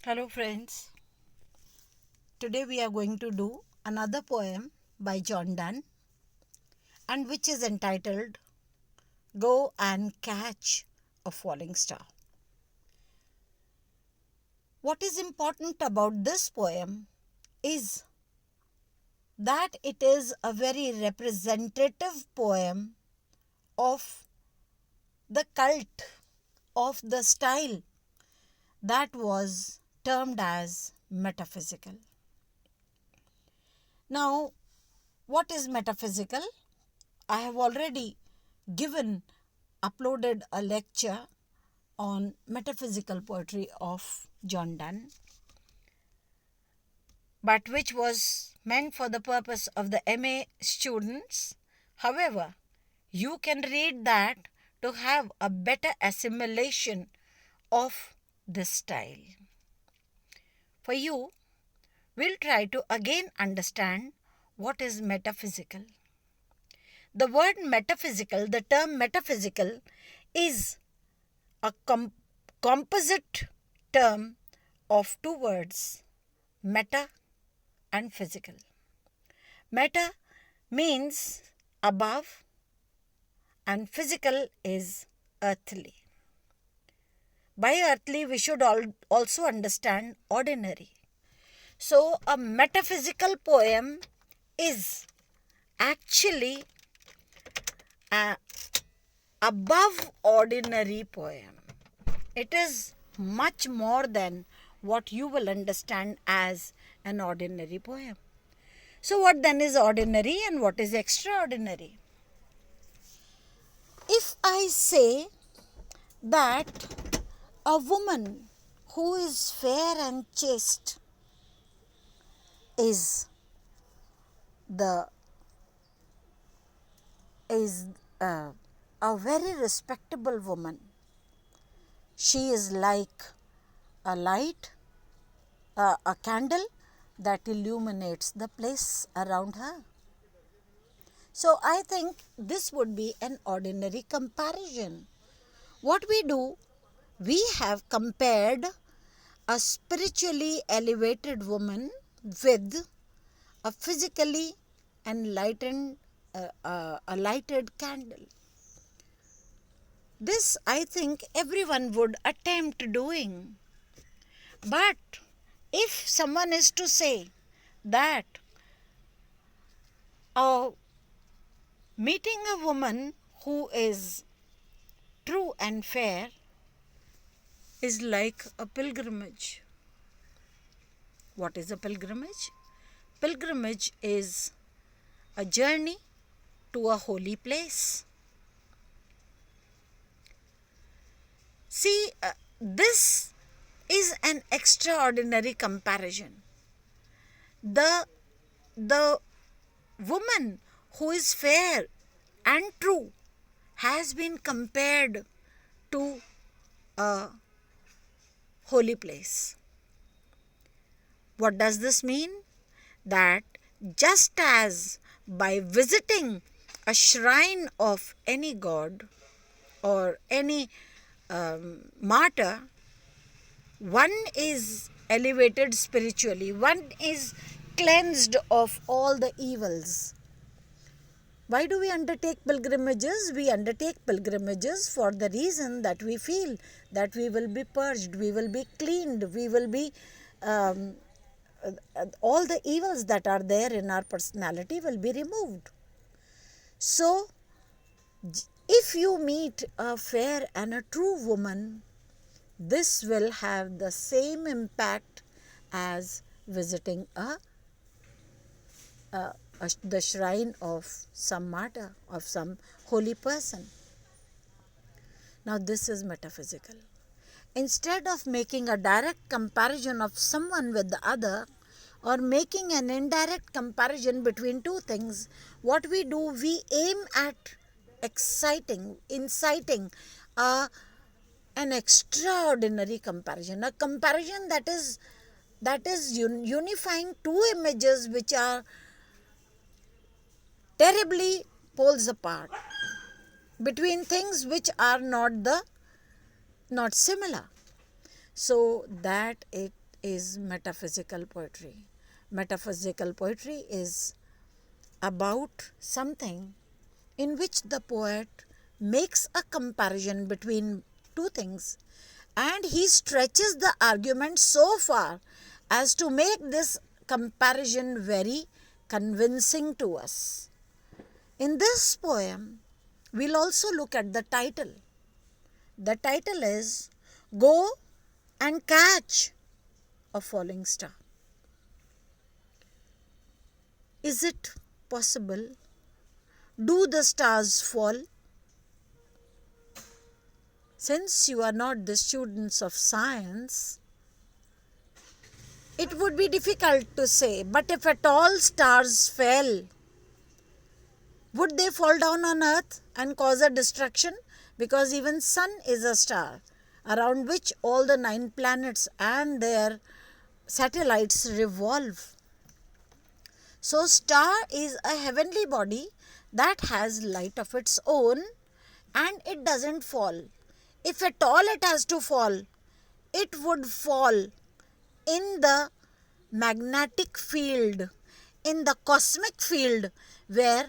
Hello friends, today we are going to do another poem by Donne and which is entitled Go and Catch a Falling Star. What is important about this poem is that it is a very representative poem of the cult of the style that was termed as metaphysical. Now, what is metaphysical? I have already uploaded a lecture on metaphysical poetry of Donne, but which was meant for the purpose of the MA students. However, you can read that to have a better assimilation of this style. For you, we'll try to again understand what is metaphysical. The word metaphysical, the term metaphysical, is a composite term of two words, meta and physical. Meta means above and physical is earthly. By earthly, we should also understand ordinary. So, a metaphysical poem is actually an above ordinary poem. It is much more than what you will understand as an ordinary poem. So, what then is ordinary and what is extraordinary? If I say that a woman who is fair and chaste is a very respectable woman. She is like a light, a candle that illuminates the place around her. So I think this would be an ordinary comparison. What we do, we have compared a spiritually elevated woman with a physically enlightened, a lighted candle. This I think everyone would attempt doing. But if someone is to say that meeting a woman who is true and fair is like a pilgrimage. What is a pilgrimage? Pilgrimage is a journey to a holy place. See, this is an extraordinary comparison. The woman who is fair and true has been compared to a holy place. What does this mean? That just as by visiting a shrine of any god or any martyr, one is elevated spiritually, one is cleansed of all the evils. Why do we undertake pilgrimages? We undertake pilgrimages for the reason that we feel that we will be purged, we will be cleaned, we will be all the evils that are there in our personality will be removed. So, if you meet a fair and a true woman, this will have the same impact as visiting the shrine of some martyr, of some holy person. Now, this is metaphysical. Instead of making a direct comparison of someone with the other or making an indirect comparison between two things, what we do, we aim at inciting an extraordinary comparison, a comparison that is unifying two images which are terribly poles apart, between things which are not similar. So that it is metaphysical poetry. Metaphysical poetry is about something in which the poet makes a comparison between two things, and he stretches the argument so far as to make this comparison very convincing to us. In this poem, we'll also look at the title. The title is Go and Catch a Falling Star. Is it possible? Do the stars fall? Since you are not the students of science, it would be difficult to say, but if at all stars fell, would they fall down on earth and cause a destruction? Because even sun is a star around which all the 9 planets and their satellites revolve. So star is a heavenly body that has light of its own, and it doesn't fall. If at all it has to fall, it would fall in the magnetic field, in the cosmic field, where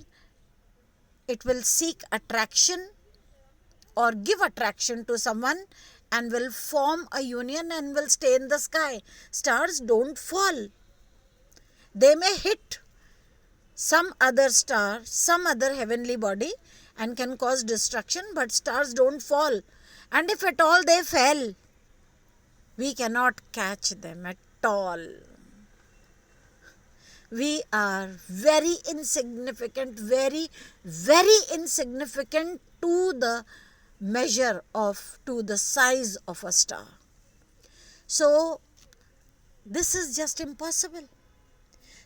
it will seek attraction or give attraction to someone and will form a union and will stay in the sky. Stars don't fall. They may hit some other star, some other heavenly body, and can cause destruction, but stars don't fall. And if at all they fell, we cannot catch them at all. We are very insignificant, very, very insignificant to the measure of, to the size of a star. So, this is just impossible.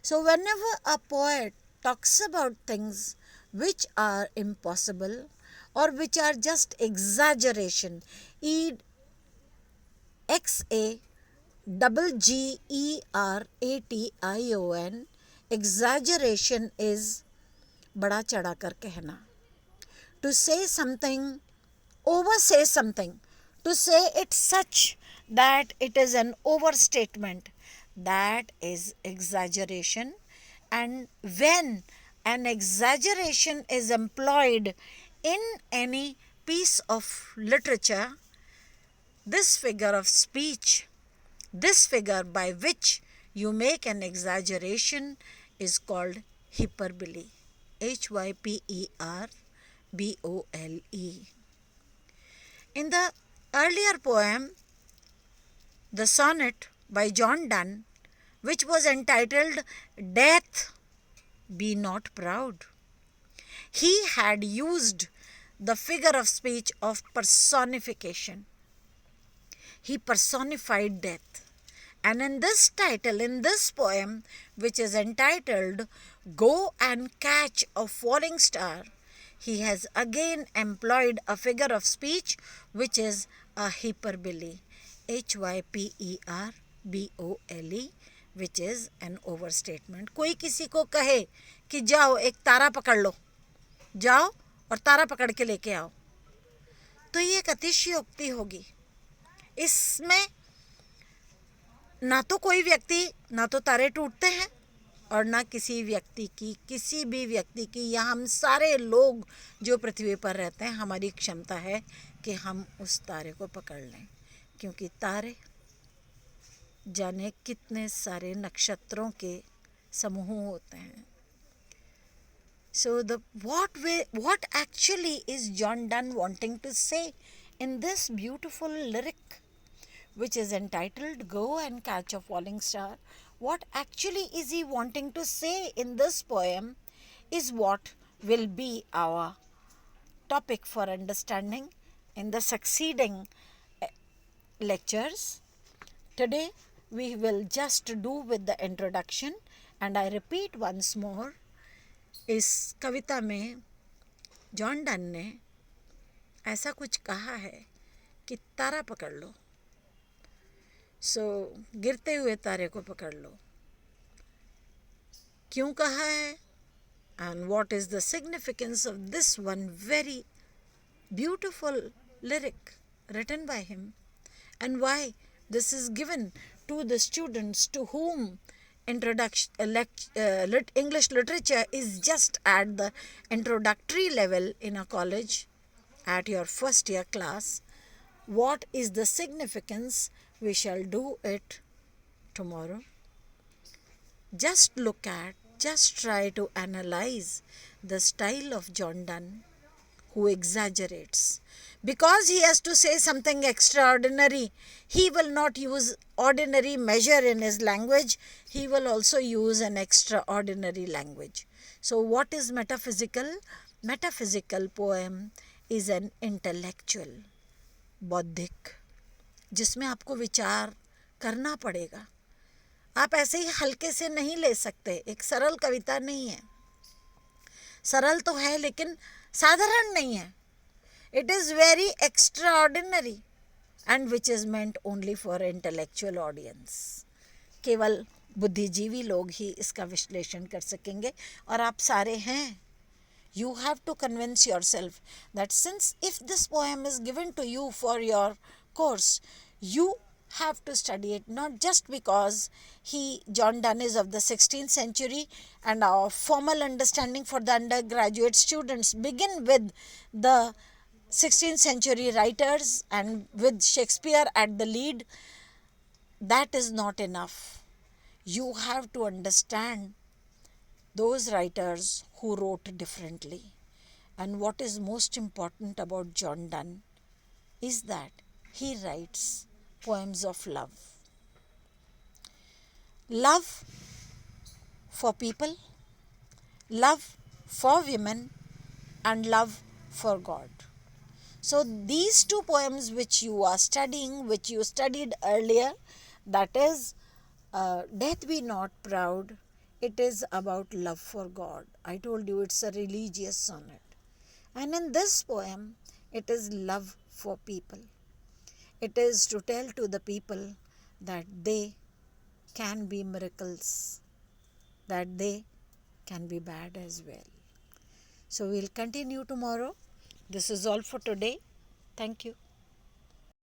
So, whenever a poet talks about things which are impossible or which are just exaggeration, exaggeration, exaggeration is बड़ा चढ़ा कर कहना. To say something, oversay something, to say it such that it is an overstatement, that is exaggeration. And when an exaggeration is employed in any piece of literature, this figure of speech, this figure by which you make an exaggeration, is called hyperbole. Hyperbole. In the earlier poem, the sonnet by Donne, which was entitled Death, Be Not Proud, he had used the figure of speech of personification. He personified death. And in this title, in this poem, which is entitled Go and Catch a Falling Star, he has again employed a figure of speech which is a hyperbole. Hyperbole, which is an overstatement. कोई किसी को कहे कि जाओ एक तारा पकड़ लो, जाओ और तारा पकड़ के लेके आओ, तो ये एक अतिशयोक्ति होगी. इसमें ना तो कोई व्यक्ति, ना तो तारे टूटते हैं और ना किसी व्यक्ति की, किसी भी व्यक्ति की, या हम सारे लोग जो पृथ्वी पर रहते हैं, हमारी क्षमता है कि हम उस तारे को पकड़ लें, क्योंकि तारे जाने कितने सारे नक्षत्रों के समूह होते हैं. So what actually is Donne wanting to say in this beautiful lyric, which is entitled Go and Catch a Falling Star? What actually is he wanting to say in this poem is what will be our topic for understanding in the succeeding lectures. Today we will just do with the introduction, and I repeat once more, इस कविता में don ने ऐसा कुछ कहा है कि तारा पकड़ लो, गिरते हुए तारे को पकड़ लो. क्यों कहा है, and what is the significance of this one very beautiful lyric written by him, and why this is given to the students to whom English literature is just at the introductory level in a college, at your first year class, what is the significance? We shall do it tomorrow. Just look at, just try to analyze the style of John Donne, who exaggerates. Because he has to say something extraordinary, he will not use ordinary measure in his language, he will also use an extraordinary language. So, what is metaphysical? Metaphysical poem is an intellectual, बौद्धिक, जिसमें आपको विचार करना पड़ेगा. आप ऐसे ही हल्के से नहीं ले सकते. एक सरल कविता नहीं है. सरल तो है लेकिन साधारण नहीं है. It is very extraordinary and which is meant only for intellectual audience. केवल बुद्धिजीवी लोग ही इसका विश्लेषण कर सकेंगे और आप सारे हैं. You have to convince yourself that since if this poem is given to you for your course, you have to study it not just because John Donne is of the 16th century and our formal understanding for the undergraduate students begin with the 16th century writers and with Shakespeare at the lead. That is not enough. You have to understand those writers who wrote differently. And what is most important about John Donne is that he writes poems of love. Love for people, love for women, and love for God. So these two poems which you are studying, which you studied earlier, that is Death Be Not Proud, it is about love for God. I told you it's a religious sonnet. And in this poem, it is love for people. It is to tell to the people that they can be miracles, that they can be bad as well. So we'll continue tomorrow. This is all for today. Thank you.